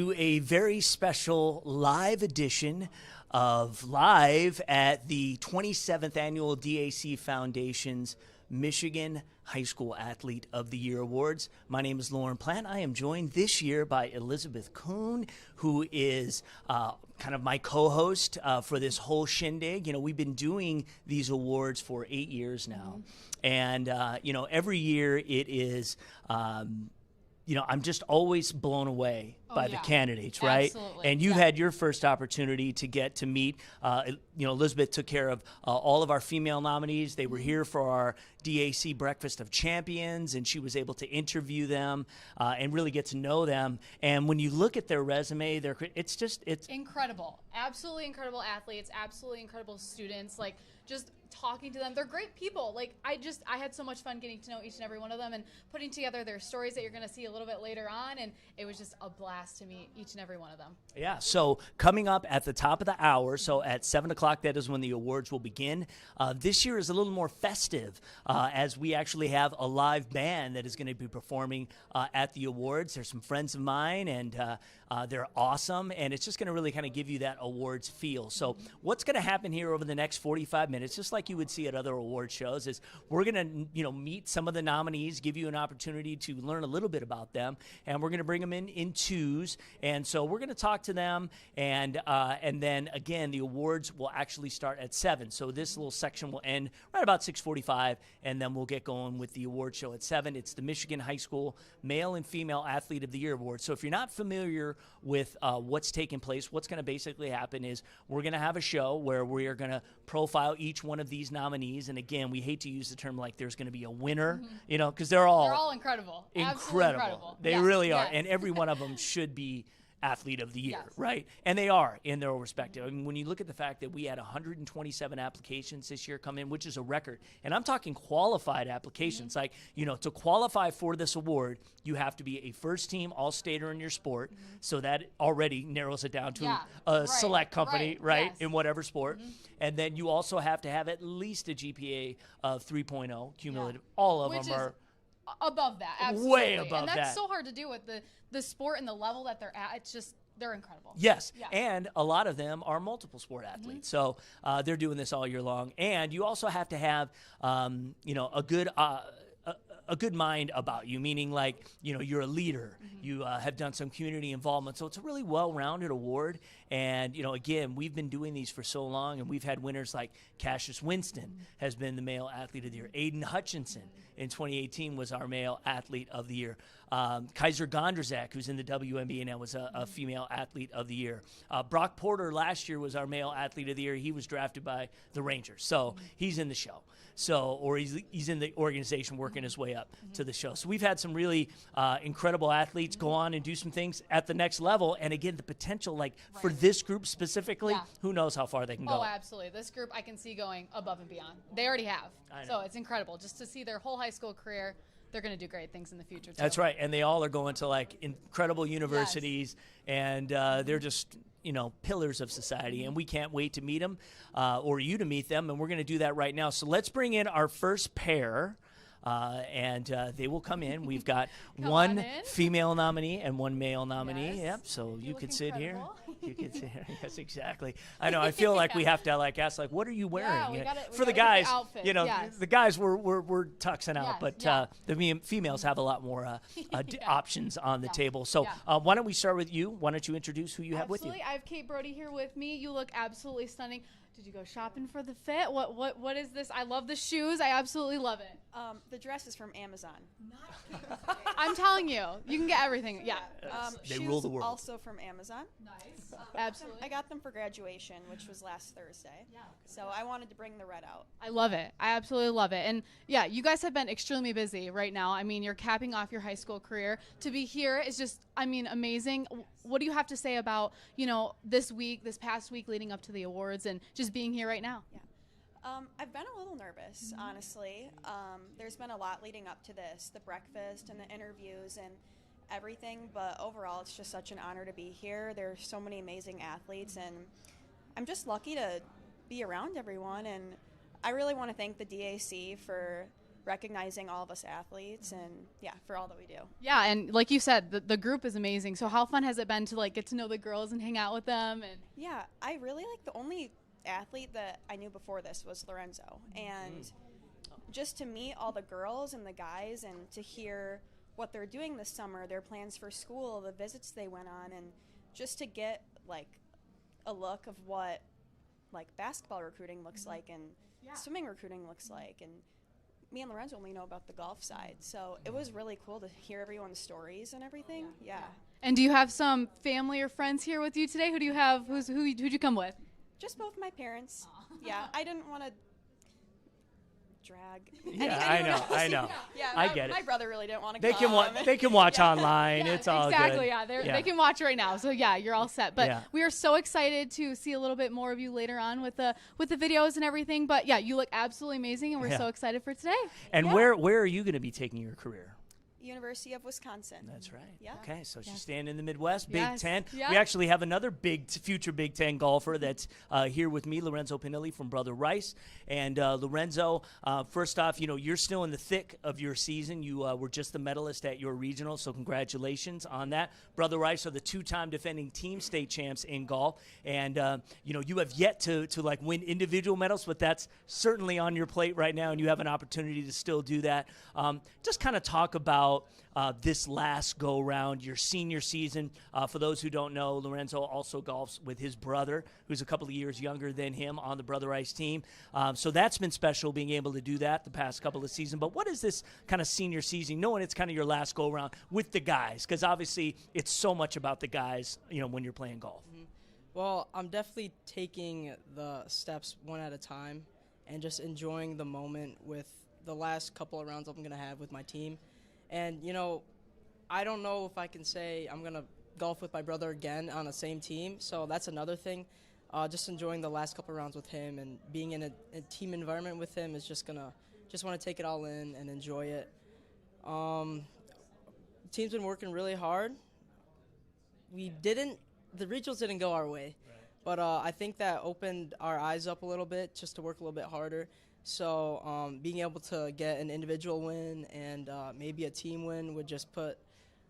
To a very special live edition of Live at the 27th Annual DAC Foundation's Michigan High School Athlete of the Year Awards. My name is Lauren Plant. I am joined this year by Elizabeth Kuhn, who is kind of my co-host for this whole shindig. You know, we've been doing these awards for 8 years now. And, you know, every year it is... you know, I'm just always blown away by the candidates, right? Absolutely. And you had your first opportunity to get to meet, you know, Elizabeth took care of all of our female nominees. They were here for our DAC Breakfast of Champions, and she was able to interview them and really get to know them. And when you look at their resume, it's incredible. Absolutely incredible athletes, absolutely incredible students. Like, just talking to them, they're great people. Like, I had so much fun getting to know each and every one of them and putting together their stories that you're going to see a little bit later on, and it was just a blast to meet each and every one of them. Yeah, so coming up at the top of the hour, so at 7 o'clock, that is when the awards will begin. This year is a little more festive as we actually have a live band that is going to be performing at the awards. There's some friends of mine, and they're awesome, and it's just going to really kind of give you that awards feel. So what's going to happen here over the next 45 minutes, just like you would see at other award shows, is we're going to, you know, meet some of the nominees, give you an opportunity to learn a little bit about them, and we're going to bring them in twos. And so we're going to talk to them, and then again the awards will actually start at 7. So this little section will end right about 6:45, and then we'll get going with the award show at 7. It's the Michigan High School Male and Female Athlete of the Year Award. So if you're not familiar with what's taking place, what's going to basically happen is we're going to have a show where we are going to profile each one of these nominees. And again, we hate to use the term like there's going to be a winner, you know, because they're all incredible. Incredible. They really are. And every one of them should be Athlete of the Year, right? And they are in their respective. I mean, when you look at the fact that we had 127 applications this year come in, which is a record, and I'm talking qualified applications, like, you know, to qualify for this award, you have to be a first-team All-Stater in your sport, so that already narrows it down to a select company, right, in whatever sport. And then you also have to have at least a GPA of 3.0 cumulative. All of them are above that, absolutely. Way above that. And that's so hard to do with the sport and the level that they're at. It's just, they're incredible. Yes, and a lot of them are multiple sport athletes. So they're doing this all year long. And you also have to have, you know, a good mind about you, meaning like, you know, you're a leader, you have done some community involvement. So it's a really well-rounded award. And, you know, again, we've been doing these for so long, and we've had winners like Cassius Winston has been the Male Athlete of the Year. Aiden Hutchinson in 2018 was our Male Athlete of the Year. Kaiser Gondrzak, who's in the WNBA now, was a Female Athlete of the Year. Brock Porter last year was our Male Athlete of the Year. He was drafted by the Rangers, so he's in the show. So, or he's in the organization working his way up to the show. So we've had some really incredible athletes go on and do some things at the next level. And again, the potential, like for this group specifically, who knows how far they can go. Oh, absolutely. This group I can see going above and beyond. They already have. So it's incredible just to see their whole high school career. They're going to do great things in the future, too. That's right. And they all are going to, like, incredible universities, and they're just, you know, pillars of society. And we can't wait to meet them, or you to meet them, and we're going to do that right now. So let's bring in our first pair. And they will come in. We've got one female nominee and one male nominee. Yep. So you could sit here. You could sit here. Yes, exactly. I know. I feel like we have to like ask, like, what are you wearing? For the guys, you know, the guys we're tuxing out, but the females have a lot more options on the table. So why don't we start with you? Why don't you introduce who you have with you? I have Kate Brody here with me. You look absolutely stunning. Did you go shopping for the fit? What is this? I love the shoes. I absolutely love it. The dress is from Amazon. I'm telling you, you can get everything. Yeah. They rule the world. Also from Amazon. Nice. Absolutely. I got them for graduation, which was last Thursday. Yeah. So I wanted to bring the red out. I love it. I absolutely love it. And yeah, you guys have been extremely busy right now. I mean, you're capping off your high school career. To be here is just, I mean, amazing. What do you have to say about, you know, this past week leading up to the awards and just being here right now? Yeah. I've been a little nervous, honestly. There's been a lot leading up to this, the breakfast and the interviews and everything, but overall it's just such an honor to be here. There's so many amazing athletes, and I'm just lucky to be around everyone, and I really want to thank the DAC for recognizing all of us athletes and for all that we do. Yeah, and like you said, the group is amazing. So how fun has it been to like get to know the girls and hang out with them? And Yeah, I really like the only athlete that I knew before this was Lorenzo, and just to meet all the girls and the guys and to hear what they're doing this summer, their plans for school, the visits they went on, and just to get like a look of what like basketball recruiting looks like and swimming recruiting looks like. And me and Lorenzo only know about the golf side, so it was really cool to hear everyone's stories and everything. And do you have some family or friends here with you today? Who do you have? Who'd you come with? Just both my parents. I didn't want to drag. I know. I get it. My brother really didn't want to They can watch online. It's all exactly, good. They can watch right now. So you're all set. But we are so excited to see a little bit more of you later on with the videos and everything. But you look absolutely amazing, and we're so excited for today. And where are you going to be taking your career? University of Wisconsin. That's right. Yeah. Okay, so she's staying in the Midwest, Big Yes. Ten. Yeah. We actually have another future Big Ten golfer that's here with me, Lorenzo Pinilli from Brother Rice. And Lorenzo, first off, you're still in the thick of your season. You were just the medalist at your regional, so congratulations on that. Brother Rice are the two-time defending team state champs in golf, and you have yet to like win individual medals, but that's certainly on your plate right now, and you have an opportunity to still do that. Just kind of talk about this last go-round, your senior season. For those who don't know, Lorenzo also golfs with his brother, who's a couple of years younger than him on the Brother Rice team. So that's been special, being able to do that the past couple of seasons. But what is this kind of senior season, knowing it's kind of your last go-round with the guys? Because obviously it's so much about the guys, when you're playing golf. Well, I'm definitely taking the steps one at a time and just enjoying the moment with the last couple of rounds I'm going to have with my team. And, I don't know if I can say I'm going to golf with my brother again on the same team, so that's another thing. Just enjoying the last couple of rounds with him and being in a team environment with him is just want to take it all in and enjoy it. The team's been working really hard. The regionals didn't go our way, but I think that opened our eyes up a little bit just to work a little bit harder. So being able to get an individual win and maybe a team win would just put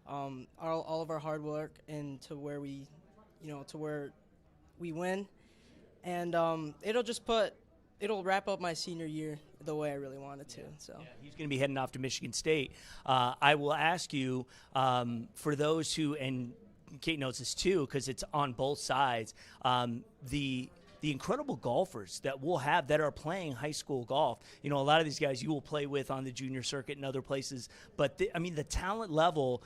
all of our hard work into where we win, and it'll wrap up my senior year the way I really wanted to. So he's going to be heading off to Michigan State. I will ask you, for those who, and Kate knows this too because it's on both sides, the incredible golfers that we'll have that are playing high school golf. A lot of these guys you will play with on the junior circuit and other places. But the talent level,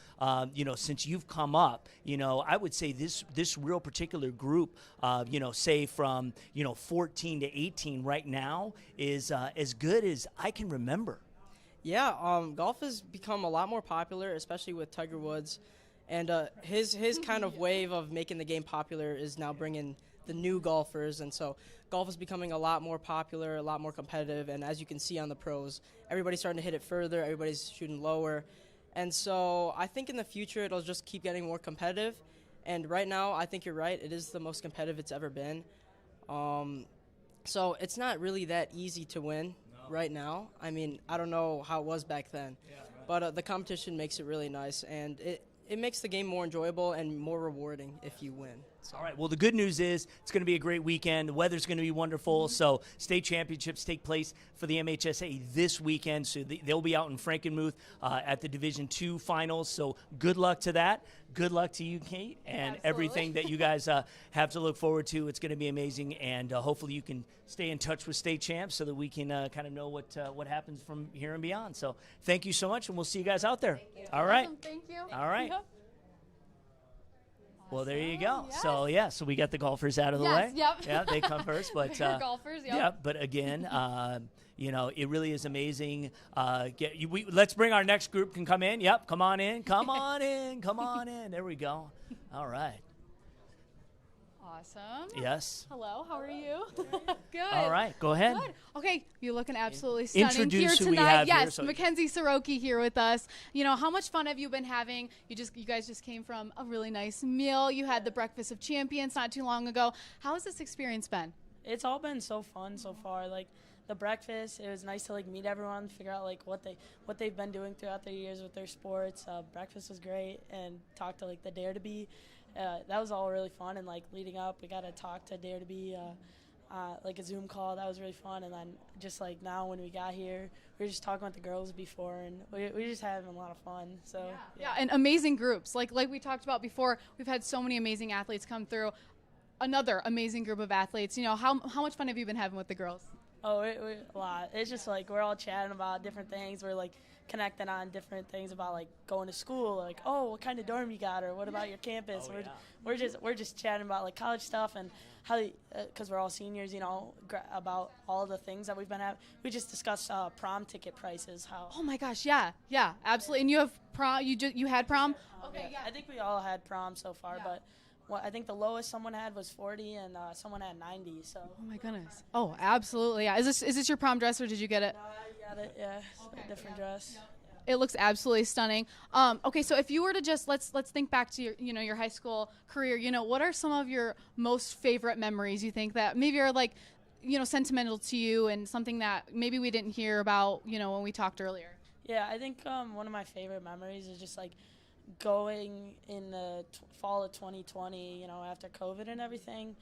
since you've come up, I would say this real particular group, say from 14 to 18 right now is as good as I can remember. Yeah, golf has become a lot more popular, especially with Tiger Woods, and his kind of wave of making the game popular is now bringing the new golfers, and so golf is becoming a lot more popular, a lot more competitive, and as you can see on the pros, everybody's starting to hit it further, everybody's shooting lower, and so I think in the future it'll just keep getting more competitive, and right now I think you're right, it is the most competitive it's ever been. So it's not really that easy to win right now. I don't know how it was back then, but the competition makes it really nice, and it makes the game more enjoyable and more rewarding if you win. So. All right. Well, the good news is it's going to be a great weekend. The weather's going to be wonderful. So state championships take place for the MHSA this weekend. So they'll be out in Frankenmuth at the Division II finals. So good luck to that. Good luck to you, Kate, and everything that you guys have to look forward to. It's going to be amazing, and hopefully you can stay in touch with state champs so that we can kind of know what happens from here and beyond. So thank you so much, and we'll see you guys out there. All right. Awesome. Thank you. All right. Yep. Well, there you go. Yes. So we got the golfers out of the way. Yep. Yeah, they come first. But Bigger golfers. Yep. yeah, but again, it really is amazing. Let's bring our next group. Can come in. Yep, come on in. Come on in. Come on in. There we go. All right. Awesome. Yes. Hello, how are you? Good. All right, go ahead. Good. Okay, you're looking absolutely stunning Introduce here who tonight. we have here, yes, so- Mackenzie Soroki here with us. How much fun have you been having? You guys just came from a really nice meal. You had the Breakfast of Champions not too long ago. How has this experience been? It's all been so fun so far. Like, the breakfast. It was nice to like meet everyone, figure out like what they've been doing throughout their years with their sports. Breakfast was great, and talk to like the Dare to Be. That was all really fun, and like leading up, we got to talk to Dare to Be. Like a Zoom call, that was really fun. And then just like now when we got here, we were just talking with the girls before, and we just having a lot of fun. So yeah, and amazing groups. Like we talked about before, we've had so many amazing athletes come through. Another amazing group of athletes. You know, how much fun have you been having with the girls? Oh, a lot. It's just like we're all chatting about different things. We're like connecting on different things about like going to school, like, oh, what kind of dorm you got, or what about your campus. We're just chatting about like college stuff, and how, because we're all seniors, you know, about all the things that we've been having. We just discussed prom ticket prices. Oh my gosh, yeah, absolutely. And you have prom. You had prom. Okay, yeah. I think we all had prom so far, but I think the lowest someone had was 40, and someone had 90. So. Oh my goodness. Oh, absolutely. Yeah. Is this your prom dress, or did you get it? No, I got it. Yeah, a different dress. It looks absolutely stunning. Okay, so if you were to just let's think back to your high school career. You know, what are some of your most favorite memories you think that maybe are like, sentimental to you, and something that maybe we didn't hear about, when we talked earlier? Yeah, I think one of my favorite memories is just like going in the fall of 2020, after COVID and everything,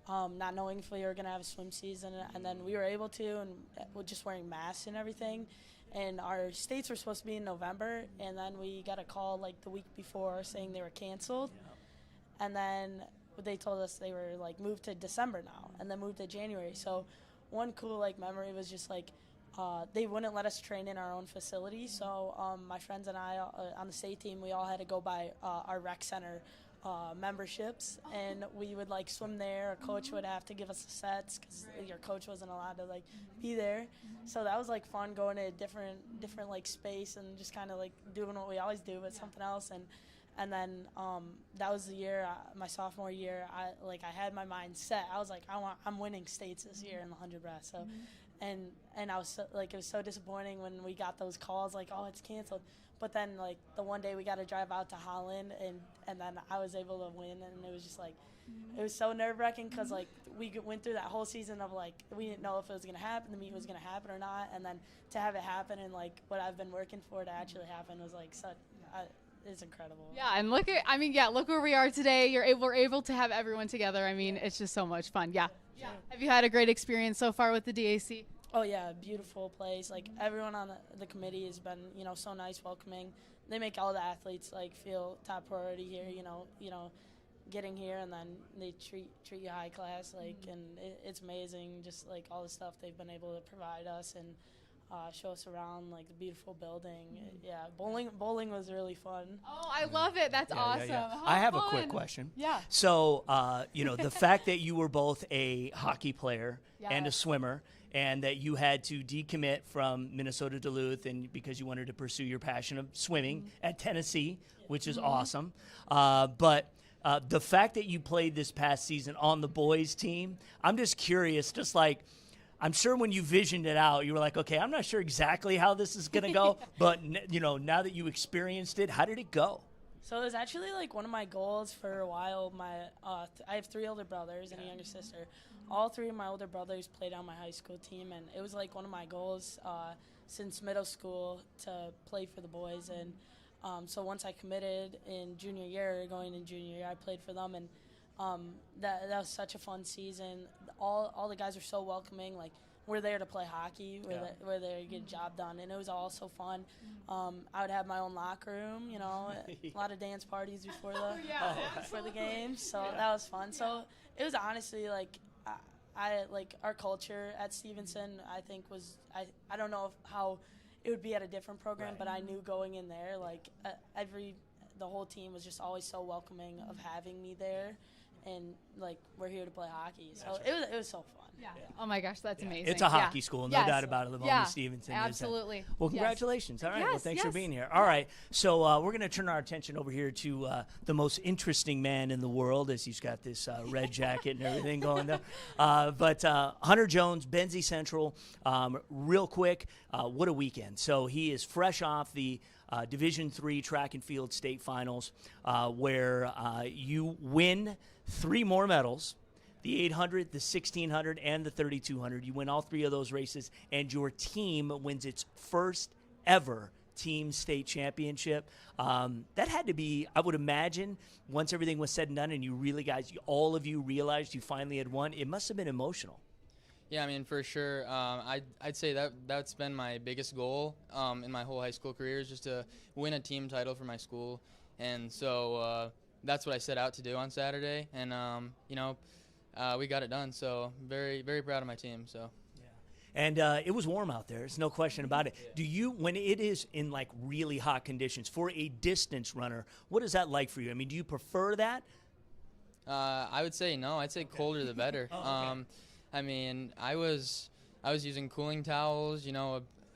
not knowing if we were going to have a swim season, and then we were able to, and we're just wearing masks and everything. And our states were supposed to be in November, and then we got a call like the week before saying they were canceled. And then they told us they were like moved to December now, and then moved to January. So one cool like memory was just like they wouldn't let us train in our own facility. So my friends and I on the state team, we all had to go by our rec center memberships, and we would like swim there. Our coach would have to give us the sets because your coach wasn't allowed to like be there. So that was like fun, going to a different like space and just kind of like doing what we always do, but something else. And then that was the year, my sophomore year. I had my mind set. I was like, I'm winning states this year in the 100 breast. So, and I was so, like, it was so disappointing when we got those calls like, oh, it's canceled. But then, like, the one day we got to drive out to Holland, and then I was able to win, and it was just, like, it was so nerve-wracking because, like, we went through that whole season of, like, we didn't know if it was going to happen, the meet was going to happen or not, and then to have it happen and, like, what I've been working for to actually happen was, like, it's incredible. Yeah, and look where we are today. We're able to have everyone together. I mean, it's just so much fun. Yeah. Have you had a great experience so far with the DAC? Oh, yeah, beautiful place. Like, everyone on the committee has been, so nice, welcoming. They make all the athletes, like, feel top priority here, getting here, and then they treat you high class, like, and it's amazing, just, like, all the stuff they've been able to provide us and show us around, like, the beautiful building. Yeah, bowling was really fun. Oh, I love it. That's awesome. Yeah. How I have fun. a quick question. Yeah. So, the fact that you were both a hockey player and a swimmer, and that you had to decommit from Minnesota Duluth and because you wanted to pursue your passion of swimming at Tennessee, which is awesome. But the fact that you played this past season on the boys team, I'm just curious, just like, I'm sure when you visioned it out, you were like, okay, I'm not sure exactly how this is going to go, but now that you experienced it, how did it go? So it was actually like one of my goals for a while. I have 3 older brothers and a younger sister. All 3 of my older brothers played on my high school team, and it was like one of my goals since middle school to play for the boys. And so once I committed in junior year, I played for them, and that was such a fun season. All the guys are so welcoming. Like, we're there to play hockey. We're there to get a job done, and it was all so fun. I would have my own locker room, a lot of dance parties before the games. So that was fun. So it was honestly like I like our culture at Stevenson. I think I don't know how it would be at a different program, but I knew going in there, like the whole team was just always so welcoming of having me there. And, like, we're here to play hockey. So it was so fun. Yeah. Oh, my gosh, that's amazing. It's a hockey school, no doubt about it. Livonia Stevenson. Absolutely. Well, congratulations. All right. Yes, well, thanks for being here. All right. So we're going to turn our attention over here to the most interesting man in the world, as he's got this red jacket and everything going there. But Hunter Jones, Benzie Central, real quick, what a weekend. So he is fresh off the Division III track and field state finals, where you win 3 more medals. the 800, the 1600, and the 3200. You win all 3 of those races, and your team wins its first ever team state championship. That had to be, I would imagine, once everything was said and done and you really guys, all of you realized you finally had won, it must have been emotional. Yeah, I mean, for sure. I'd say that's been my biggest goal in my whole high school career, is just to win a team title for my school. And so that's what I set out to do on Saturday. And, we got it done. So very, very proud of my team. So. And it was warm out there. There's no question about it. Do you, when it is in like really hot conditions, for a distance runner, what is that like for you? I mean, do you prefer that? I would say no. I'd say colder the better. Okay. I mean, I was using cooling towels,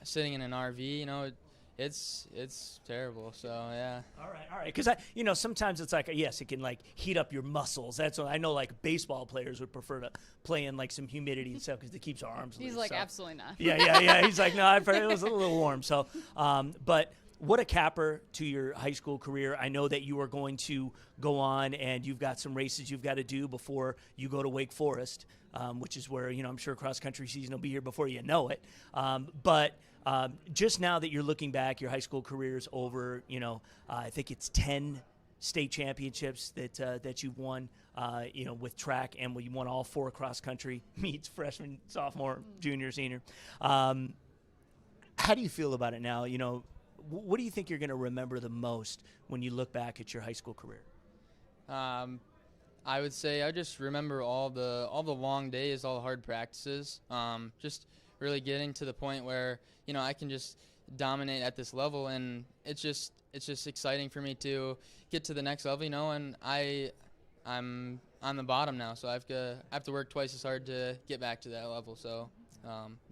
sitting in an RV, it's terrible. So, yeah. All right. Because sometimes it's like, yes, it can like heat up your muscles. That's what I know. Like baseball players would prefer to play in like some humidity and stuff because it keeps our arms loose. He's like, so. absolutely not. Yeah. He's like, no, I've heard it was a little warm. So, but what a capper to your high school career. I know that you are going to go on and you've got some races you've got to do before you go to Wake Forest, which is where, I'm sure cross-country season will be here before you know it. But just now that you're looking back, your high school career is over, I think it's 10 state championships that you've won, with track, and you won all 4 cross-country meets, freshman, sophomore, junior, senior. How do you feel about it now? What do you think you're going to remember the most when you look back at your high school career? I would say I just remember all the long days, all the hard practices, just really getting to the point where, I can just dominate at this level, and it's just exciting for me to get to the next level, and I'm on the bottom now, so I have to work twice as hard to get back to that level. So,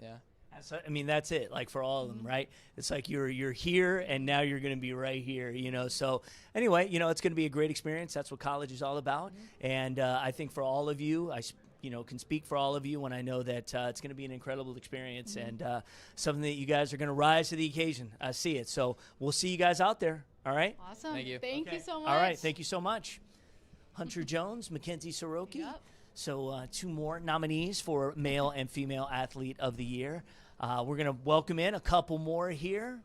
yeah. So, that's it, like for all of them, right? It's like you're here, and now you're going to be right here, So anyway, it's going to be a great experience. That's what college is all about. And I think for all of you, I can speak for all of you when I know that it's going to be an incredible experience and something that you guys are going to rise to the occasion. I see it. So we'll see you guys out there, all right? Awesome. Thank you. Thank you so much. All right, thank you so much. Hunter Jones, Mackenzie Soroki. Yep. So 2 more nominees for Male and Female Athlete of the Year. We're going to welcome in a couple more here.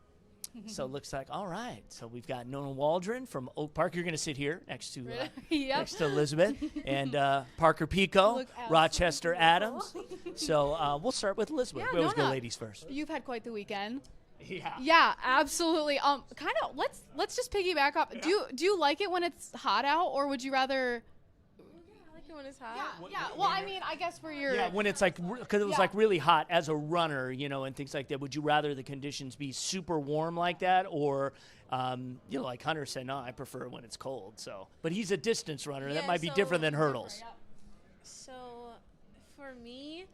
So it looks like, all right. So we've got Nona Waldron from Oak Park. You're going to sit here next to next to Elizabeth. And Parker Pico, Rochester Adams. So we'll start with Elizabeth. Yeah, We always go Nona, ladies first. You've had quite the weekend. Yeah. Yeah, absolutely. Kind of. Let's just piggyback off. Yeah. Do you like it when it's hot out, or would you rather? I like it when it's hot. Yeah. Well, I guess for your. Yeah, when it's like, because it was like really hot as a runner, and things like that. Would you rather the conditions be super warm like that, or, like Hunter said, no, I prefer when it's cold. So, but he's a distance runner. That might be different than hurdles. So, for me,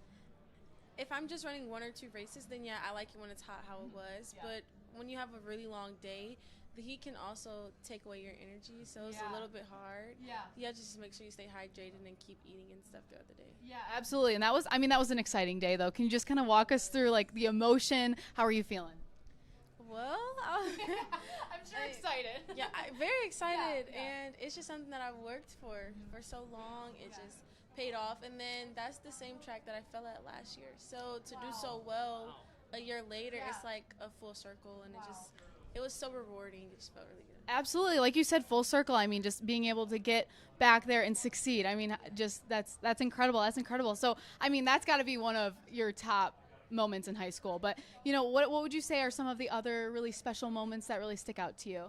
if I'm just running 1 or 2 races, then yeah, I like it when it's hot how it was. Yeah. But when you have a really long day, the heat can also take away your energy, so it's a little bit hard. Yeah. You have to just make sure you stay hydrated and keep eating and stuff throughout the day. Yeah, absolutely. And that was an exciting day, though. Can you just kind of walk us through like the emotion? How are you feeling? Well, I'm sure excited. Yeah, very excited, Yeah. and it's just something that I've worked for so long. It just paid off, and then that's the same track that I fell at last year. So to do so well a year later, it's like a full circle, and it was so rewarding. It just felt really good. Absolutely. Like you said, full circle. I mean, just being able to get back there and succeed. I mean, just that's incredible. That's incredible. So, I mean, that's got to be one of your top moments in high school. But, what would you say are some of the other really special moments that really stick out to you?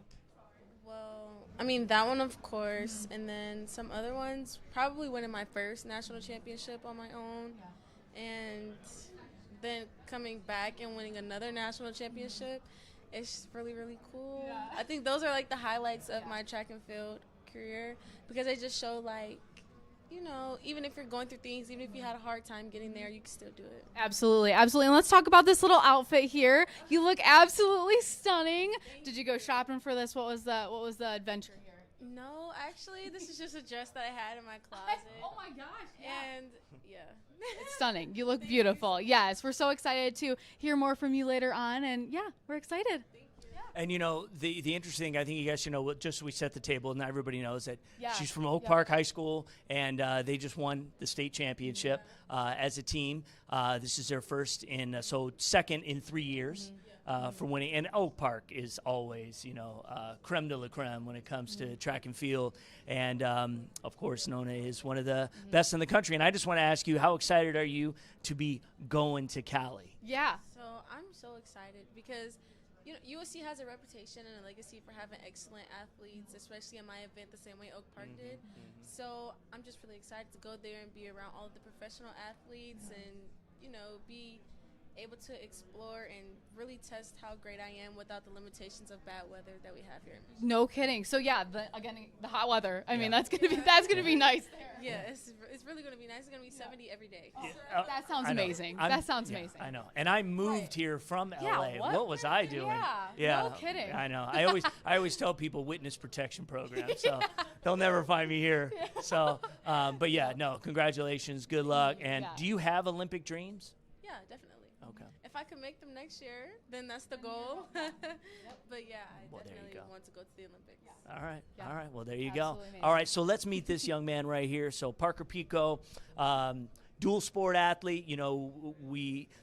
Well, I mean, that one, of course, and then some other ones, probably winning my first national championship on my own, and then coming back and winning another national championship. It's really, really cool. Yeah. I think those are like the highlights of my track and field career, because they just show like, even if you're going through things, even if you had a hard time getting there, you can still do it. Absolutely. And let's talk about this little outfit here. You look absolutely stunning. Did you go shopping for this? What was the adventure here? No, actually, this is just a dress that I had in my closet. Oh my gosh. Yeah. And yeah. It's stunning. You look beautiful. Yes, we're so excited to hear more from you later on, and yeah, we're excited. And the interesting thing, I think you guys should know, just so we set the table, and everybody knows that Yeah. she's from Oak Park High School, and they just won the state championship as a team. This is their second in 3 years. For winning. And Oak Park is always, creme de la creme when it comes to track and field. And, of course, Nona is one of the best in the country. And I just want to ask you, how excited are you to be going to Cali? Yeah. So I'm so excited because USC has a reputation and a legacy for having excellent athletes, especially in my event, the same way Oak Park did. So I'm just really excited to go there and be around all of the professional athletes and be able to explore and really test how great I am without the limitations of bad weather that we have here in Michigan. No kidding. So the hot weather. I mean, that's gonna be nice there. Yeah, it's really gonna be nice. It's gonna be 70 every day. That sounds amazing. That sounds amazing. I know. And I moved here from LA. Yeah, What was I doing? Yeah. No kidding. I know. I always tell people witness protection program, so they'll never find me here. So, but yeah, no. Congratulations. Good luck. And do you have Olympic dreams? Yeah, definitely. Okay. If I can make them next year, then that's the goal. But yeah, I definitely want to go to the Olympics. All right. Yeah. All right. Well, there you Absolutely go. amazing. All right. So let's meet this young man right here. So Parker Pico, dual sport athlete.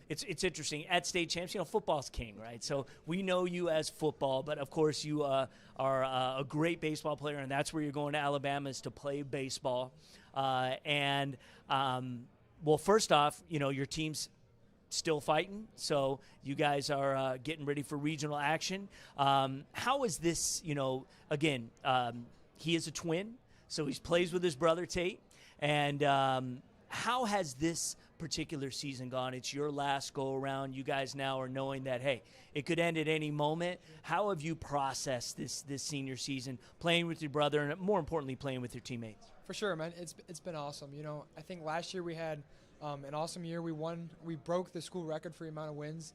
It's interesting at state champs. Football's king, right? So we know you as football, but of course you are a great baseball player, and that's where you're going to Alabama is to play baseball. Well, first off, your team's still fighting, so you guys are getting ready for regional action. How is this, again, he is a twin, so he plays with his brother Tate, and how has this particular season gone? It's your last go-around. You guys now are knowing that, hey, it could end at any moment. How have you processed this senior season, playing with your brother and, more importantly, playing with your teammates? For sure, man. It's been awesome. I think last year we had an awesome year. We broke the school record for the amount of wins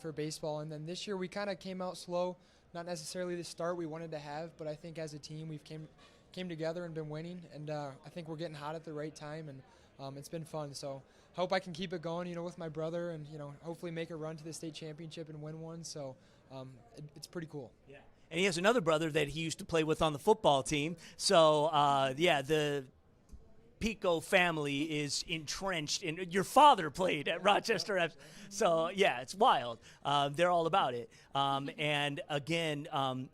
for baseball. And then this year we kind of came out slow, not necessarily the start we wanted to have, but I think as a team we've came together and been winning. And I think we're getting hot at the right time, and it's been fun. So hope I can keep it going, with my brother and, hopefully make a run to the state championship and win one. So it's pretty cool. Yeah. And he has another brother that he used to play with on the football team. So, the Pico family is entrenched in. Your father played at Rochester, so yeah, it's wild. They're all about it. And again,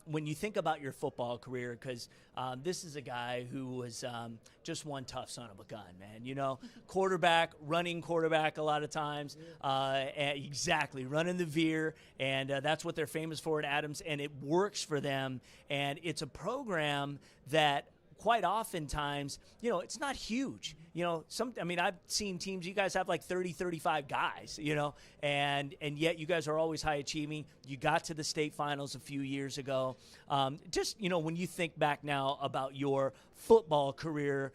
when you think about your football career, because this is a guy who was just one tough son of a gun, man. Running quarterback a lot of times. Exactly, running the veer, and that's what they're famous for at Adams, and it works for them. And it's a program that quite oftentimes, it's not huge. I've seen teams, you guys have like 30, 35 guys, and yet you guys are always high achieving. You got to the state finals a few years ago. When you think back now about your football career,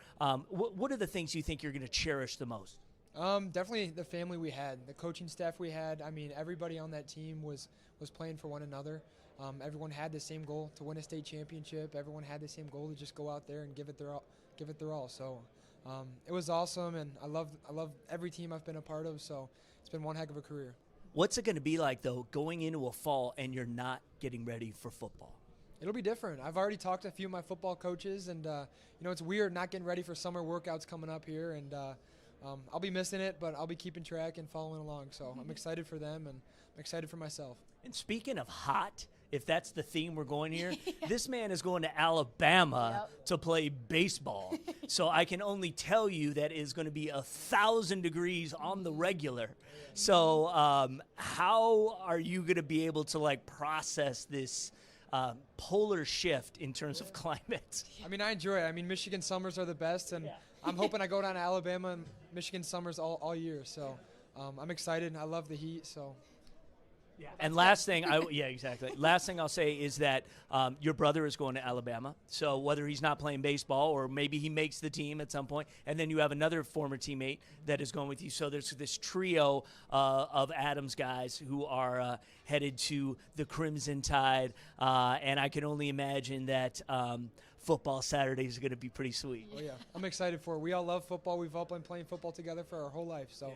what are the things you think you're going to cherish the most? Definitely the family we had, the coaching staff we had. I mean, everybody on that team was playing for one another. Everyone had the same goal to win a state championship. Everyone had the same goal to just go out there and give it their all. So it was awesome, and I love every team I've been a part of. So it's been one heck of a career. What's it going to be like, though, going into a fall and you're not getting ready for football? It'll be different. I've already talked to a few of my football coaches, and it's weird not getting ready for summer workouts coming up here, and I'll be missing it, but I'll be keeping track and following along. So I'm excited for them, and I'm excited for myself. And speaking of hot, if that's the theme we're going here, this man is going to Alabama to play baseball. So I can only tell you that is going to be 1,000 degrees on the regular. So how are you going to be able to process this polar shift in terms of climate? I mean, I enjoy it. I mean, Michigan summers are the best, and I'm hoping I go down to Alabama and Michigan summers all year. So I'm excited. I love the heat. So. Yeah. And last thing I'll say is that your brother is going to Alabama. So whether he's not playing baseball or maybe he makes the team at some point, and then you have another former teammate that is going with you. So there's this trio of Adams guys who are headed to the Crimson Tide, and I can only imagine that football Saturdays are going to be pretty sweet. Oh yeah, I'm excited for it. We all love football. We've all been playing football together for our whole life. So.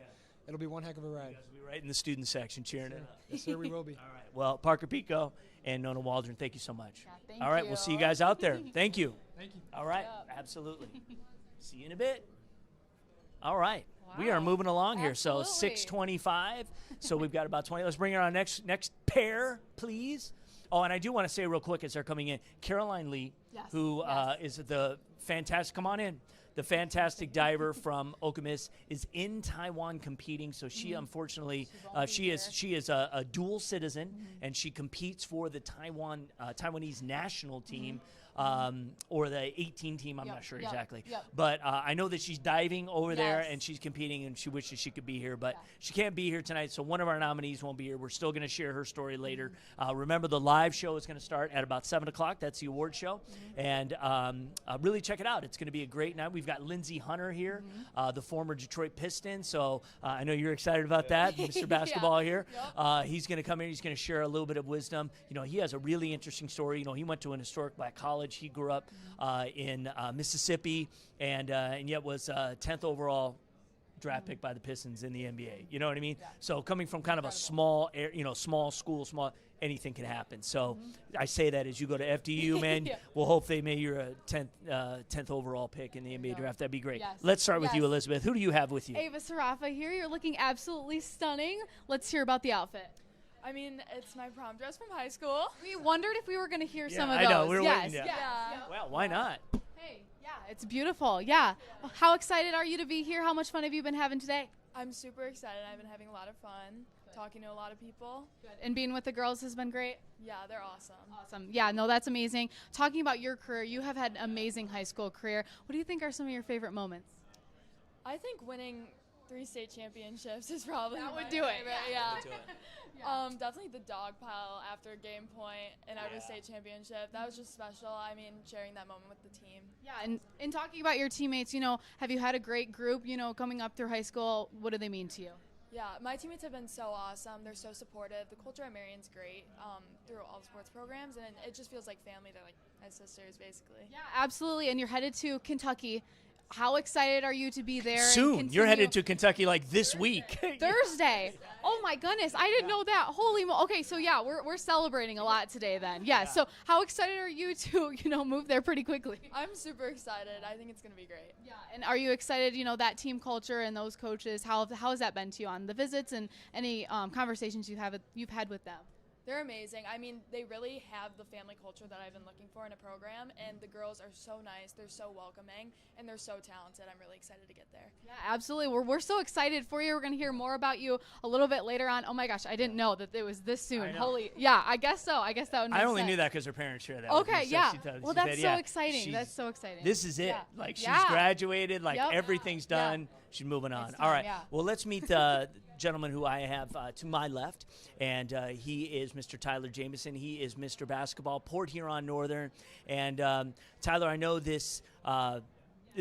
it'll be one heck of a You ride. guys will be right in the student section cheering it up. Yes, sir, we will be. All right. Well, Parker Pico and Nona Waldron, thank you so much. Yeah, thank All right, you. we'll see you guys out there. Thank you. Thank you. All right, Yep. absolutely. See you in a bit. All right. We are Wow. moving along here. So Absolutely. 6:25. So we've got about 20. Let's bring in our next pair, please. Oh, and I do want to say real quick as they're coming in, Caroline Lee, Yes, who yes. is the fantastic, come on in, the fantastic diver from Okamis is in Taiwan competing. So she unfortunately, won't be she is here. a dual citizen, and she competes for the Taiwanese national team. Or the 18 team, I'm Yep, not sure yep, exactly. yep. But I know that she's diving over there Yes. and she's competing and she wishes she could be here, but Yeah. she can't be here tonight, so one of our nominees won't be here. We're still going to share her story later. Remember, the live show is going to start at about 7 o'clock. That's the award show. And really check it out. It's going to be a great night. We've got Lindsey Hunter here, the former Detroit Piston, so I know you're excited about that, Mr. Basketball here. He's going to come in. He's going to share a little bit of wisdom. You know, he has a really interesting story. You know, he went to an historic black college. He grew up in Mississippi, and yet was 10th overall draft pick by the Pistons in the NBA. You know what I mean? So coming from kind of a small school, anything can happen. So I say that as you go to FDU, man. Yeah. We'll hope they may you're a 10th overall pick in the NBA draft. That'd be great. Yes. Let's start with you, Yes. Elizabeth. Who do you have with you? Ava Sarafa here. You're looking absolutely stunning. Let's hear about the outfit. I mean, it's my prom dress from high school. We wondered if we were going to hear Yeah, some of I those. know. We were yes, waiting, yeah. yes. Yeah. Well, why not? Hey, yeah, it's beautiful. Yeah. How excited are you to be here? How much fun have you been having today? I'm super excited. I've been having a lot of fun, talking to a lot of people. And being with the girls has been great. Yeah, they're awesome. Awesome. Yeah, no, that's amazing. Talking about your career, you have had an amazing high school career. What do you think are some of your favorite moments? I think winning 3 state championships is probably That would my do it. favorite, Yeah. Do it. Definitely the dog pile after game point in every state championship. That was just special. I mean, sharing that moment with the team. Yeah, and in talking about your teammates, you know, have you had a great group, you know, coming up through high school? What do they mean to you? Yeah, my teammates have been so awesome. They're so supportive. The culture at Marion's great through all the sports programs, and it just feels like family. They're like my sisters, basically. Yeah, absolutely. And you're headed to Kentucky. How excited are you to be there? and Soon. You're continue- headed to Kentucky like this week. Thursday. Oh my goodness, I didn't know that. Holy okay, so yeah, we're celebrating a lot today then. Yeah. So how excited are you to, you know, move there pretty quickly? I'm super excited. I think it's going to be great. Yeah. And are you excited, you know, that team culture and those coaches, how has that been to you on the visits and any conversations you've had with them? They're amazing. I mean, they really have the family culture that I've been looking for in a program, and the girls are so nice. They're so welcoming, and they're so talented. I'm really excited to get there. Yeah, absolutely. We're so excited for you. We're going to hear more about you a little bit later on. Oh my gosh, I didn't know that it was this I soon. know. Holy, yeah, I guess so. I guess that would make I only sense. knew that because her parents shared that. with me. Okay, So yeah. she told- Well, she that's said, so yeah, exciting. she's- That's so exciting. This is it. Yeah. Like she's Yeah. graduated. Like Yep. everything's Yeah. done. She's moving on. It's All time, right. yeah. Well, let's meet the gentleman who I have to my left, and he is Mr. Tyler Jamison. He is Mr. Basketball, Port Huron Northern. And Tyler, I know this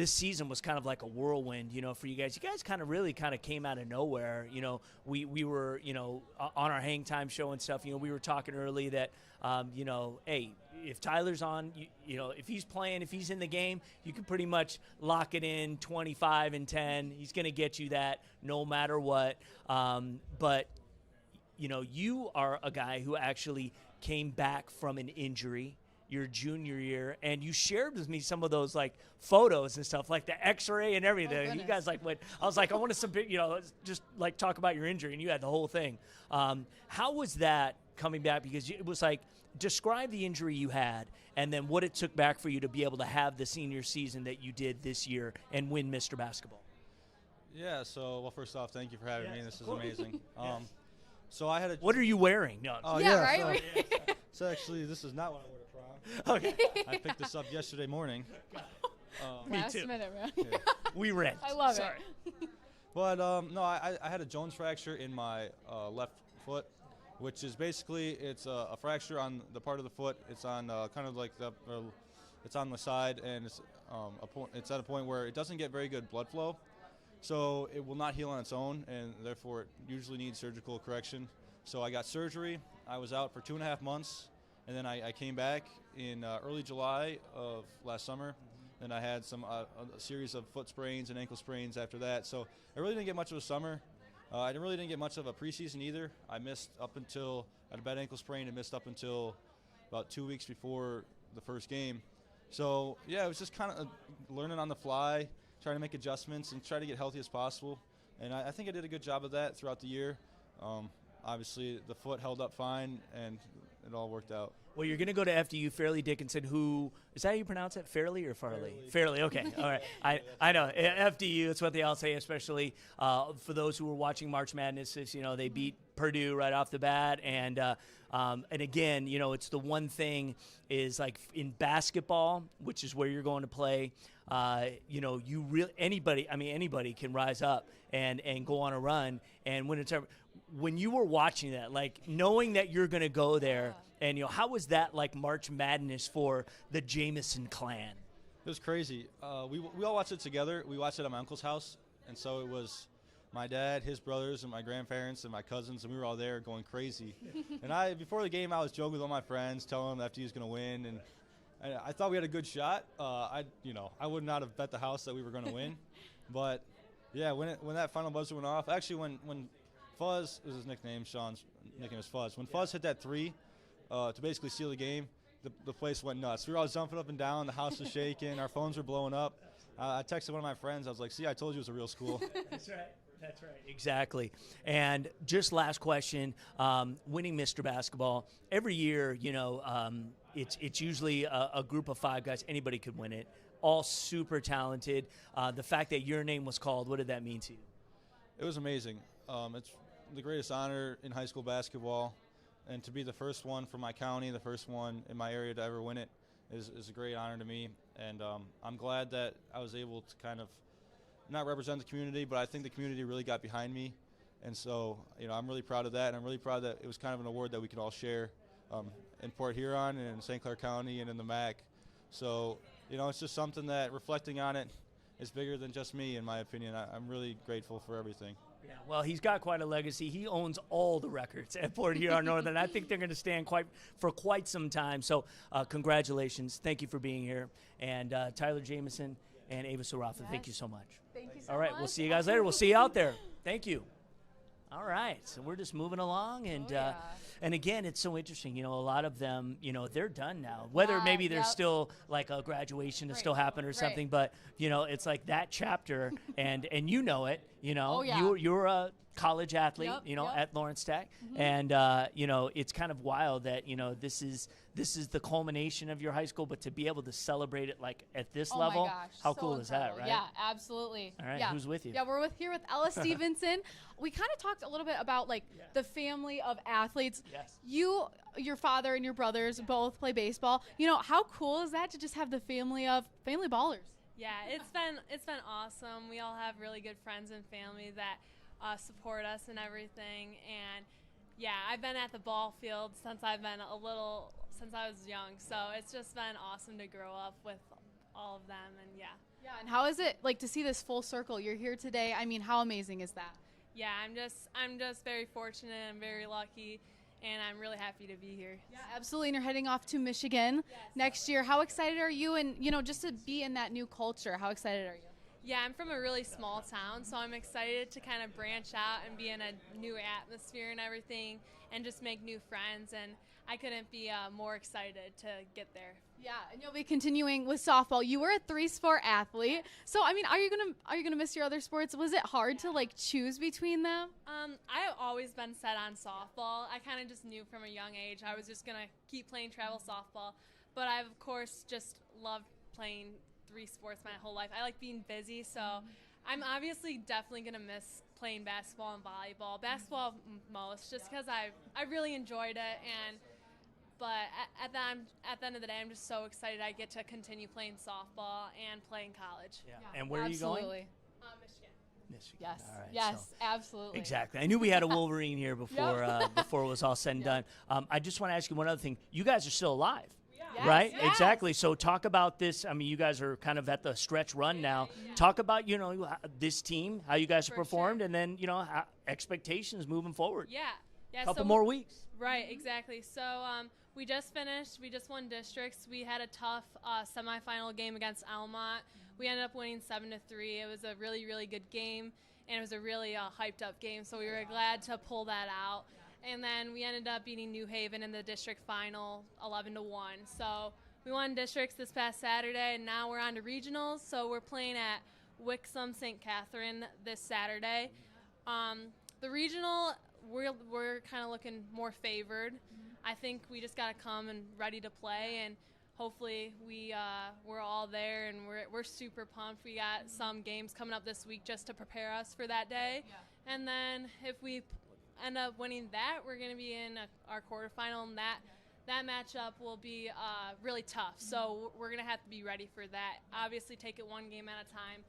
season was kind of like a whirlwind, you know, for you guys. You guys kind of came out of nowhere. You know, we were, you know, on our hang time show and stuff. You know, we were talking early that, you know, hey, if Tyler's on, you know, if he's playing, if he's in the game, you can pretty much lock it in 25 and 10. He's going to get you that no matter what. But, you know, you are a guy who actually came back from an injury your junior year, and you shared with me some of those like photos and stuff, like the X-ray and everything. You goodness. guys like went. I was like, I wanted some, you know, just like talk about your injury, and you had the whole thing. How was that coming back? Because it was like, describe the injury you had, and then what it took back for you to be able to have the senior season that you did this year and win Mr. Basketball. Yeah, so, well, first off, thank you for having me. This is course. amazing. So I had a... What are you wearing? No. Oh, Yeah, yeah, right? So actually, this is not what I wore to prom. Okay. I picked this up yesterday morning. Me Last too. minute, man. Yeah. We rent. I love Sorry. it. But, no, I had a Jones fracture in my left foot, which is basically, it's a fracture on the part of the foot. It's on kind of like it's on the side, and it's at a point where it doesn't get very good blood flow. So it will not heal on its own, and therefore it usually needs surgical correction. So I got surgery. I was out for 2.5 months, and then I came back in early July of last summer. And I had a series of foot sprains and ankle sprains after that. So I really didn't get much of a summer. I really didn't get much of a preseason either. I missed up until I had a bad ankle sprain and missed up until about 2 weeks before the first game. So yeah, it was just kind of learning on the fly, trying to make adjustments and try to get healthy as possible. And I think I did a good job of that throughout the year. Obviously, the foot held up fine, and it all worked out. Well, you're going to go to FDU, Fairleigh Dickinson, who – is that how you pronounce it? Fairleigh or Farley? Fairleigh, okay. All right. I know. FDU, it's what they all say, especially for those who were watching March Madness. Is, they beat Purdue right off the bat. And again, it's the one thing is like in basketball, which is where you're going to play, anybody can rise up and go on a run and win a tournament. When you were watching that, like knowing that you're going to go there, and how was that like March Madness for the Jamison clan? It was crazy. We all watched it together. We watched it at my uncle's house, and so it was my dad, his brothers, and my grandparents, and my cousins, and we were all there going crazy. And before the game, I was joking with all my friends, telling them FDU was going to win, and I thought we had a good shot. I would not have bet the house that we were going to win, but yeah, when that final buzzer went off, actually when Fuzz is his nickname, Sean's nickname is Fuzz. When Fuzz hit that three to basically seal the game, the place went nuts. We were all jumping up and down. The house was shaking. Our phones were blowing up. I texted one of my friends. I was like, "See, I told you it was a real school." That's right. That's right. Exactly. And just last question, winning Mr. Basketball. Every year, it's usually a group of 5 guys. Anybody could win it. All super talented. The fact that your name was called, what did that mean to you? It was amazing. It's the greatest honor in high school basketball, and to be the first one from my county, the first one in my area to ever win it is a great honor to me. And I'm glad that I was able to kind of not represent the community, but I think the community really got behind me. And so, I'm really proud of that, and I'm really proud that it was kind of an award that we could all share in Port Huron and in St. Clair County and in the MAC. So, it's just something that, reflecting on it, is bigger than just me, in my opinion. I'm really grateful for everything. Yeah, well, he's got quite a legacy. He owns all the records at Port Huron Northern. I think they're going to stand for quite some time. So congratulations. Thank you for being here. And Tyler Jamison and Ava Sarafa, thank you so much. Thank you so all right, much. We'll see you guys later. We'll see you out there. Thank you. All right, so we're just moving along, and and again, it's so interesting. A lot of them, they're done now. Whether maybe there's still like a graduation to still happen or something, but it's like that chapter, and it. You're a college athlete, at Lawrence Tech, and it's kind of wild that this is the culmination of your high school, but to be able to celebrate it like at this level, how cool is that, right? Yeah, absolutely. All right, yeah. Who's with you? Yeah, we're here with Ella Stevenson. We kind of talked a little bit about the family of athletes. Yes. Your father and your brothers both play baseball. How cool is that to just have the family ballers? Yeah, it's been awesome. We all have really good friends and family that support us and everything. And yeah, I've been at the ball field since I was young. So it's just been awesome to grow up with all of them. And yeah. Yeah, and how is it like to see this full circle? You're here today. I mean, how amazing is that? Yeah, I'm just very fortunate. I'm very lucky, and I'm really happy to be here. Yeah, absolutely. And you're heading off to Michigan next year. How excited are you? And just to be in that new culture, how excited are you? Yeah, I'm from a really small town, so I'm excited to kind of branch out and be in a new atmosphere and everything, and just make new friends. And I couldn't be more excited to get there. Yeah, and you'll be continuing with softball. You were a 3-sport athlete, so I mean, are you gonna miss your other sports? Was it hard to choose between them? I've always been set on softball. I kind of just knew from a young age I was just gonna keep playing travel softball, but I've of course just loved playing 3 sports my whole life. I like being busy, so I'm obviously definitely gonna miss playing basketball and volleyball. Basketball most, just because I really enjoyed it. But at the end of the day, I'm just so excited I get to continue playing softball and playing college. Yeah. And where are you going? Michigan. Michigan. Yes. All right, yes, so. absolutely. Exactly. I knew we had a Wolverine here before before it was all said and done. I just want to ask you one other thing. You guys are still alive. Yes, right? yes. Exactly. So talk about this. I mean, you guys are kind of at the stretch run now. Yeah. Talk about, this team, how you guys have performed, and then, expectations moving forward. Yeah. Yeah. Couple more weeks. Right, exactly. So we just finished. We just won districts. We had a tough semifinal game against Almont. We ended up winning 7-3. It was a really, really good game. and it was a really hyped up game, so we were glad to pull that out. And then we ended up beating New Haven in the district final 11-1. So we won districts this past Saturday, and now we're on to regionals. So we're playing at Wixom St. Catherine this Saturday. The regional, we're kind of looking more favored. I think we just got to come and ready to play, and hopefully we're all there, and we're super pumped. We got some games coming up this week just to prepare us for that day. Yeah. And then if we end up winning that, we're going to be in our quarterfinal, and that matchup will be really tough. So we're going to have to be ready for that. Obviously, take it one game at a time,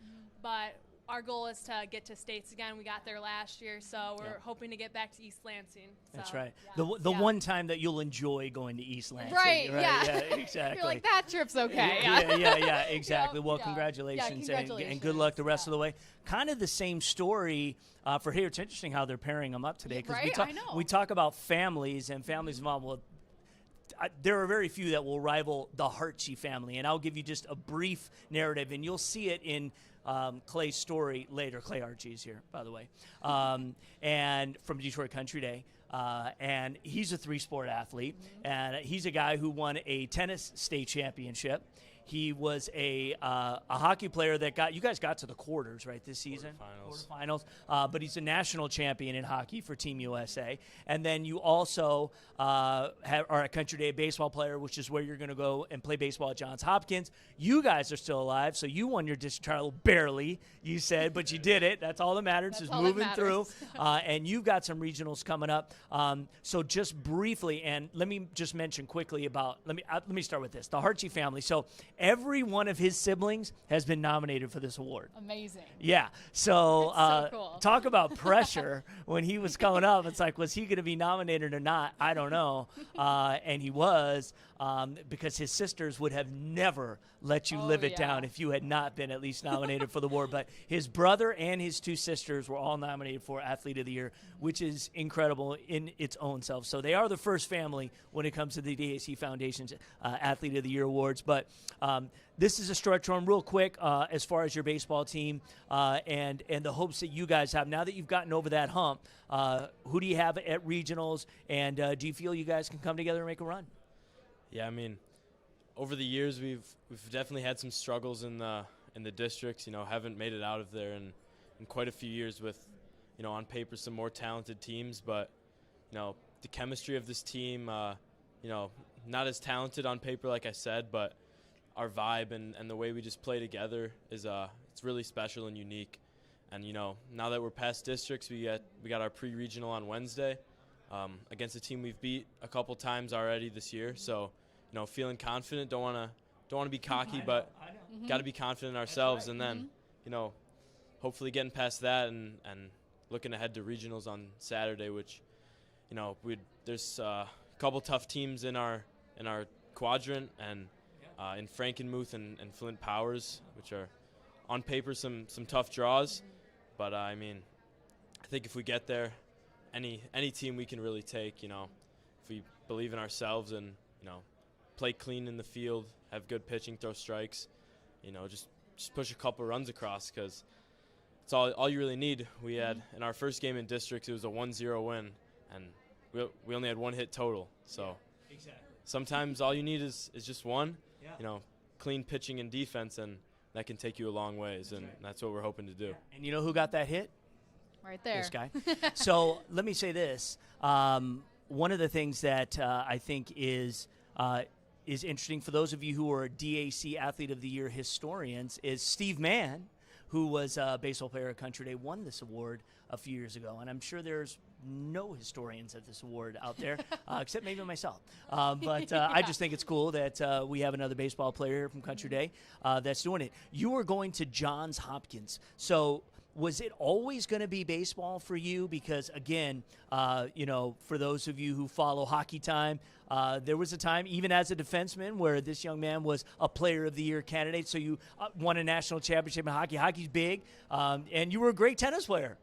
but our goal is to get to states again. We got there last year, so we're hoping to get back to East Lansing. So, That's right. Yeah. The one time that you'll enjoy going to East Lansing. Right, yeah. Exactly. You're like, that trip's okay. Yeah, exactly. Well, congratulations, congratulations. And good luck the rest of the way. Kind of the same story for here. It's interesting how they're pairing them up today. Right, I know. We talk about families and families involved. Well, there are very few that will rival the Hartshee family, and I'll give you just a brief narrative, and you'll see it in Clay's story later. Clay Archie is here, by the way, and from Detroit Country Day. And he's a three-sport athlete, and he's a guy who won a tennis state championship. He was a hockey player that you guys got to the quarters, right, this season? Quarterfinals. But he's a national champion in hockey for Team USA. And then you also are a Country Day baseball player, which is where you're going to go and play baseball at Johns Hopkins. You guys are still alive, so you won your district title barely, you said, but you did it. That's all that matters, is moving through. And you've got some regionals coming up. So just briefly, and let me just mention quickly about, let me start with this, the Hartshee family. So every one of his siblings has been nominated for this award. Amazing. Yeah. So, so cool. Talk about pressure when he was coming up. It's like, was he going to be nominated or not? I don't know. And he was, because his sisters would have never let you live it down if you had not been at least nominated for the award. But his brother and his two sisters were all nominated for Athlete of the Year, which is incredible in its own self. So they are the first family when it comes to the DAC Foundation's Athlete of the Year awards. But this is a stretch run real quick as far as your baseball team and the hopes that you guys have. Now that you've gotten over that hump, who do you have at regionals, and do you feel you guys can come together and make a run? Yeah, I mean, over the years we've definitely had some struggles in the districts. Haven't made it out of there in quite a few years with, on paper some more talented teams, but the chemistry of this team, not as talented on paper like I said, but our vibe and the way we just play together is it's really special and unique. And now that we're past districts, we got our pre-regional on Wednesday against a team we've beat a couple times already this year. So feeling confident. Don't want to be cocky, but got to be confident in ourselves. Right. And then hopefully getting past that and looking ahead to regionals on Saturday, which there's a couple tough teams in our quadrant, and in Frankenmuth and Flint Powers, which are on paper some tough draws. But I think if we get there, any team we can really take. If we believe in ourselves and play clean in the field, have good pitching, throw strikes, just push a couple runs across, because it's all you really need. We had in our first game in districts, it was a 1-0 win, and we only had one hit total. So sometimes all you need is just one. Clean pitching and defense, and that can take you a long ways, and that's what we're hoping to do. And you know who got that hit? Right there. This guy. So let me say this. One of the things that I think is interesting for those of you who are DAC Athlete of the Year historians is Steve Mann, who was a baseball player at Country Day, won this award a few years ago. And I'm sure there's no historians at this award out there, except maybe myself. But I just think it's cool that we have another baseball player here from Country Day that's doing it. You are going to Johns Hopkins. So was it always going to be baseball for you? Because, again, for those of you who follow Hockey Time, there was a time, even as a defenseman, where this young man was a Player of the Year candidate. So you won a national championship in hockey. Hockey's big, and you were a great tennis player,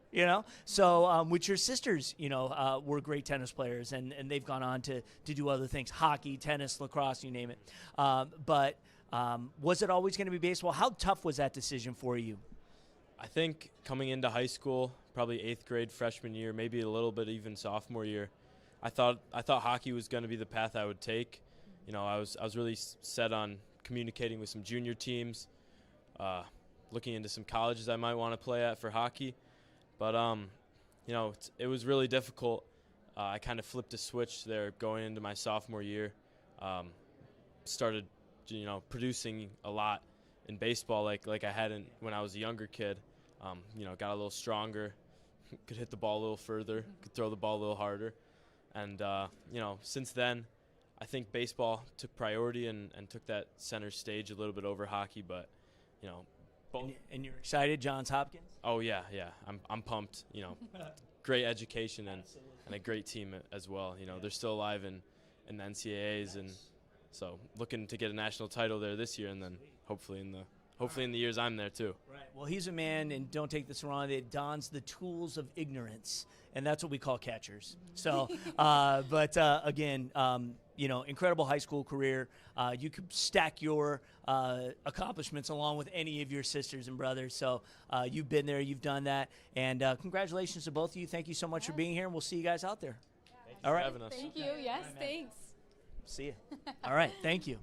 So with your sisters, were great tennis players, and they've gone on to do other things, hockey, tennis, lacrosse, you name it. But was it always going to be baseball? How tough was that decision for you? I think coming into high school, probably 8th grade, freshman year, maybe a little bit even sophomore year, I thought hockey was going to be the path I would take. You know, I was really set on communicating with some junior teams, looking into some colleges I might want to play at for hockey. But you know, it was really difficult. I kind of flipped a switch there going into my sophomore year. Started, you know, producing a lot in baseball like I hadn't when I was a younger kid. You know, got a little stronger, could hit the ball a little further, could throw the ball a little harder. And, you know, since then, I think baseball took priority and took that center stage a little bit over hockey. But, you know, both. And you're excited, Johns Hopkins? Oh, yeah. I'm pumped. You know, great education and a great team as well. You know, they're still alive in the NCAAs, and so looking to get a national title there this year, and then hopefully in the years I'm there too. Right. Well, he's a man, and don't take this wrong, that dons the tools of ignorance, and that's what we call catchers. So, but again, you know, incredible high school career. You could stack your accomplishments along with any of your sisters and brothers. So you've been there, you've done that, and congratulations to both of you. Thank you so much for being here, and we'll see you guys out there. All right. Having us. Thank you. Yes, thanks. See you. All right. Thank you.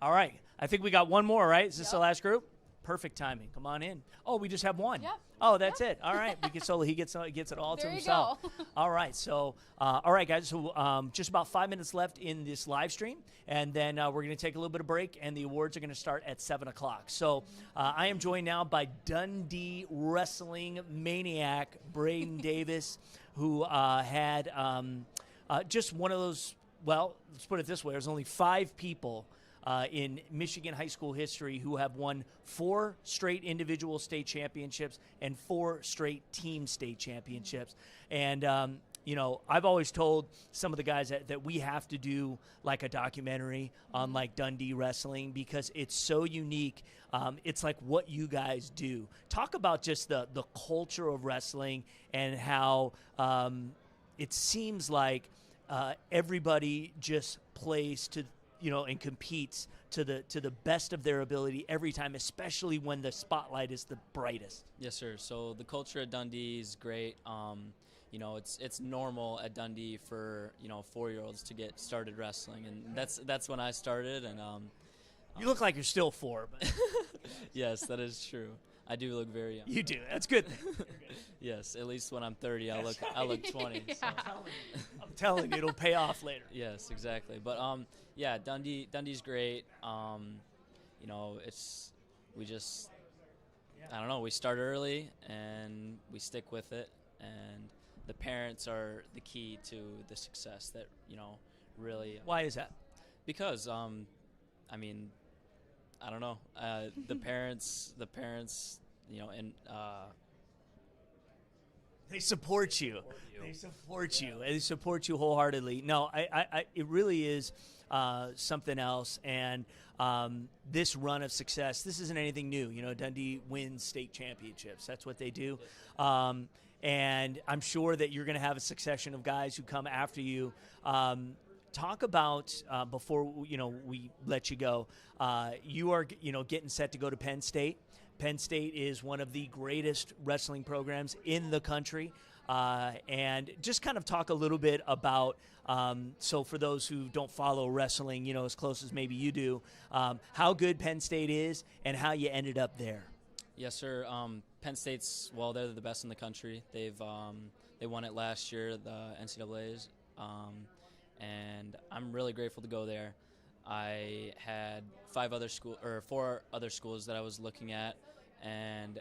All right. I think we got one more, right? Is this the last group? Perfect timing. Come on in. Oh, we just have one. Yep. Oh, that's it. All right. We he gets it all to There you himself. go. All right. So, all right, guys. So, just about 5 minutes left in this live stream, and then we're going to take a little bit of break, and the awards are going to start at 7 o'clock. So, I am joined now by Dundee wrestling maniac Braden Davis, who had just one of those. Well, let's put it this way. There's only 5 people in Michigan high school history who have won 4 straight individual state championships and 4 straight team state championships. And, you know, I've always told some of the guys that we have to do like a documentary on like Dundee wrestling because it's so unique. It's like what you guys do. Talk about just the culture of wrestling and how it seems like everybody just plays to, you know, and competes to the best of their ability every time, especially when the spotlight is the brightest. Yes, sir. So the culture at Dundee is great. You know, it's normal at Dundee for, you know, 4-year-olds to get started wrestling, and that's when I started. And you look like you're still 4, but yes, that is true. I do look very young. You do. That's good. Yes, at least when I'm 30, I look 20. Yeah. So. I'm telling you, it'll pay off later. Yes, exactly. But yeah, Dundee's great. You know, I don't know. We start early and we stick with it, and the parents are the key to the success. That, you know, really. Why is that? Because I mean, I don't know. The parents, you know, and they support you. They support you. They support you wholeheartedly. No, it really is something else. And this run of success, this isn't anything new. You know, Dundee wins state championships. That's what they do. And I'm sure that you're going to have a succession of guys who come after you. Talk about before we let you go. You are getting set to go to Penn State. Penn State is one of the greatest wrestling programs in the country, and just kind of talk a little bit about. So for those who don't follow wrestling, as close as maybe you do, how good Penn State is and how you ended up there. Yes, sir. Penn State's they're the best in the country. They won it last year, the NCAA's. And I'm really grateful to go there. I had 4 other schools that I was looking at, and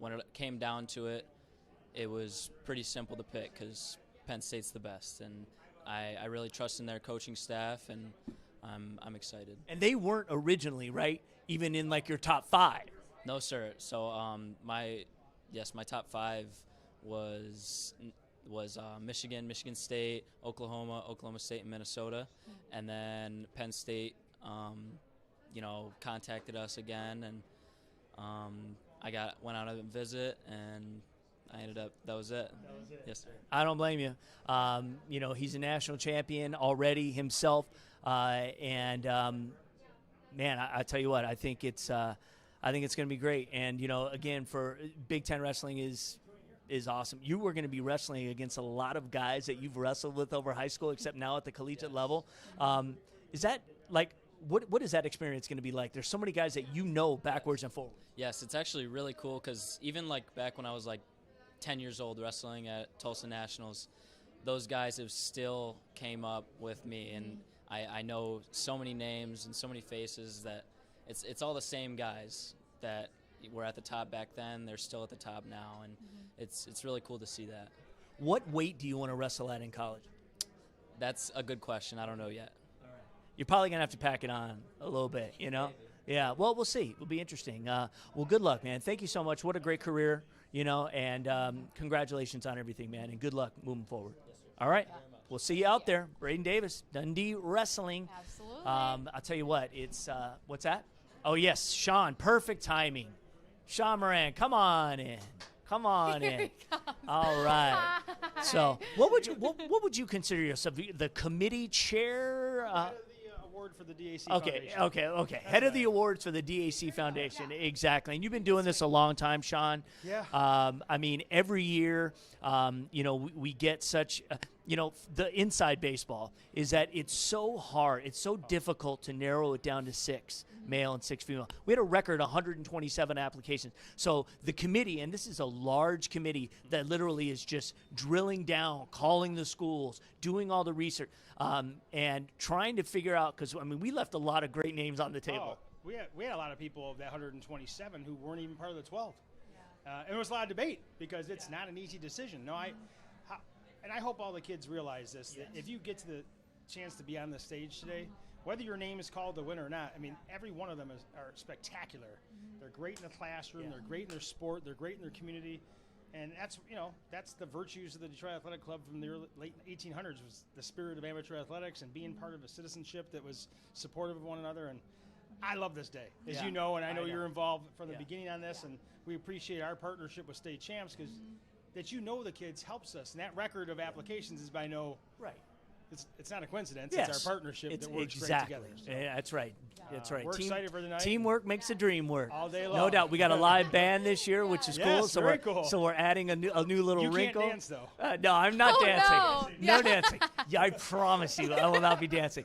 when it came down to it, it was pretty simple to pick because Penn State's the best, and I really trust in their coaching staff, and I'm excited. And they weren't originally, right? Even in like your top 5. No, sir. So my top 5 was Michigan State, Oklahoma State, and Minnesota. And then Penn State, contacted us again, and I went out on a visit, and I ended up, that was it. Yes, sir. I don't blame you. He's a national champion already himself. Man, I tell you what, I think it's I think it's going to be great. And, you know, again, for Big Ten wrestling is awesome. You were going to be wrestling against a lot of guys that you've wrestled with over high school, except now at the collegiate level. Is that like, what is that experience going to be like? There's so many guys that you know backwards and forwards. Yes, it's actually really cool because even like back when I was like 10 years old wrestling at Tulsa Nationals, those guys have still came up with me, and I know so many names and so many faces that it's all the same guys that were at the top back then. They're still at the top now, and it's really cool to see that. What weight do you want to wrestle at in college? That's a good question. I don't know yet. You're probably going to have to pack it on a little bit, you know? Yeah, well, we'll see. It'll be interesting. Well, good luck, man. Thank you so much. What a great career, you know, and congratulations on everything, man, and good luck moving forward. All right? We'll see you out there. Braden Davis, Dundee Wrestling. Absolutely. I'll tell you what, it's, what's that? Oh, yes, Sean, perfect timing. Sean Moran, come on in. Come on Here in. he comes. All right. So, what would you consider yourself? The committee chair? Award for the DAC Okay, Foundation. okay. Head of the awards for the DAC Foundation. Exactly. And you've been doing this a long time, Sean. Yeah. I mean, every year, you know, we get such, you know, the inside baseball is that it's so hard. It's so difficult to narrow it down to 6 male and 6 female. We had a record 127 applications. So the committee, and this is a large committee that literally is just drilling down, calling the schools, doing all the research, and trying to figure out, because, I mean, we left a lot of great names on the table. We had a lot of people of that 127 who weren't even part of the 12. And there was a lot of debate because it's not an easy decision. No, and I hope all the kids realize this, that if you get to the chance to be on the stage today, whether your name is called to win or not, I mean, every one of them are spectacular. They're great in the classroom. They're great in their sport. They're great in their community. And that's, you know, that's the virtues of the Detroit Athletic Club from the late 1800s, was the spirit of amateur athletics and being part of a citizenship that was supportive of one another. And I love this day, as you know, and I know you're involved from the beginning on this, and we appreciate our partnership with State Champs, because that, you know, the kids helps us. And that record of applications is by no right. It's not a coincidence. Yes. It's our partnership that works exactly. great together. So. Yeah, that's right. That's right. We're excited for the night. Teamwork makes the dream work. All day long. No doubt. We got a live band this year, which is cool. So very cool. So we're adding a new little you wrinkle. You can't dance, though. No, I'm not dancing. No. No dancing. Yeah, I promise you, I will not be dancing.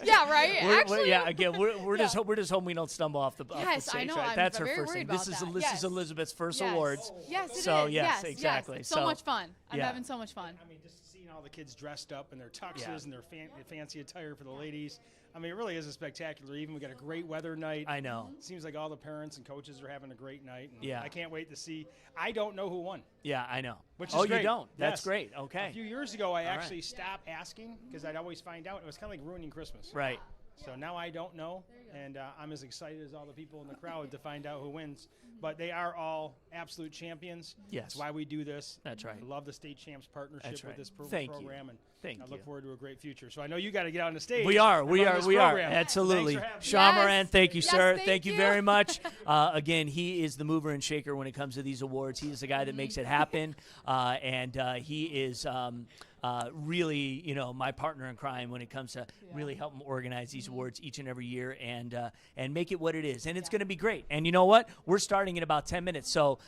Yeah, right. Actually, again, we're just hoping we don't stumble off the Yes, stage. I know. Right? I'm That's her very first worried thing. about that. This is Elizabeth's first Yes. awards. Yes, it so is. yes, Yes, exactly. Yes. So much fun. I'm having so much fun. I mean, just seeing all the kids dressed up in their tuxes and their fancy attire for the ladies. I mean, it really is a spectacular evening. We got a great weather night. I know. It seems like all the parents and coaches are having a great night. And yeah. I can't wait to see. I don't know who won. Yeah, I know. Which is great. You don't? That's yes. great. Okay. A few years ago, I actually stopped asking because I'd always find out. It was kind of like ruining Christmas. Right. So now I don't know, and I'm as excited as all the people in the crowd to find out who wins. But they are all absolute champions. Yes. That's why we do this. That's right. I love the State Champs partnership with this program, and I look forward to a great future. So I know you got to get on the stage. We are. Absolutely. Sean Moran, thank you, sir. Thank you very much. Again, he is the mover and shaker when it comes to these awards. He is the guy that makes it happen, and he is really, you know, my partner in crime when it comes to really helping organize these awards each and every year and make it what it is. And it's going to be great. And you know what? We're starting in about 10 minutes. So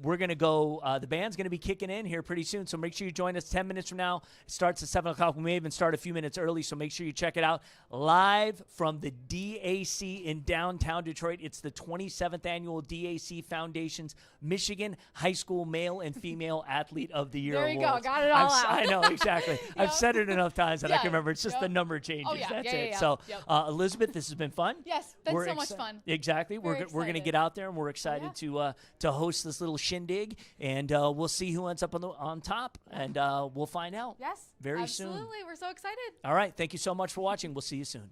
we're going to go, the band's going to be kicking in here pretty soon. So make sure you join us 10 minutes from now. It starts at 7 o'clock. We may even start a few minutes early. So make sure you check it out live from the DAC in downtown Detroit. It's the 27th annual DAC Foundation's Michigan High School Male and Female Athlete of the Year There you Awards. go. Got it all out. I know, exactly. I've said it enough times that I can remember. It's just the number changes. Oh, yeah. That's Yeah, it. yeah, So, yeah. Elizabeth, this has been fun. Yes, been so much fun. Exactly. We're going to get out there, and we're excited to host this little shindig, and we'll see who ends up on top, and we'll find out Yes, very soon. Absolutely. We're so excited. All right. Thank you so much for watching. We'll see you soon.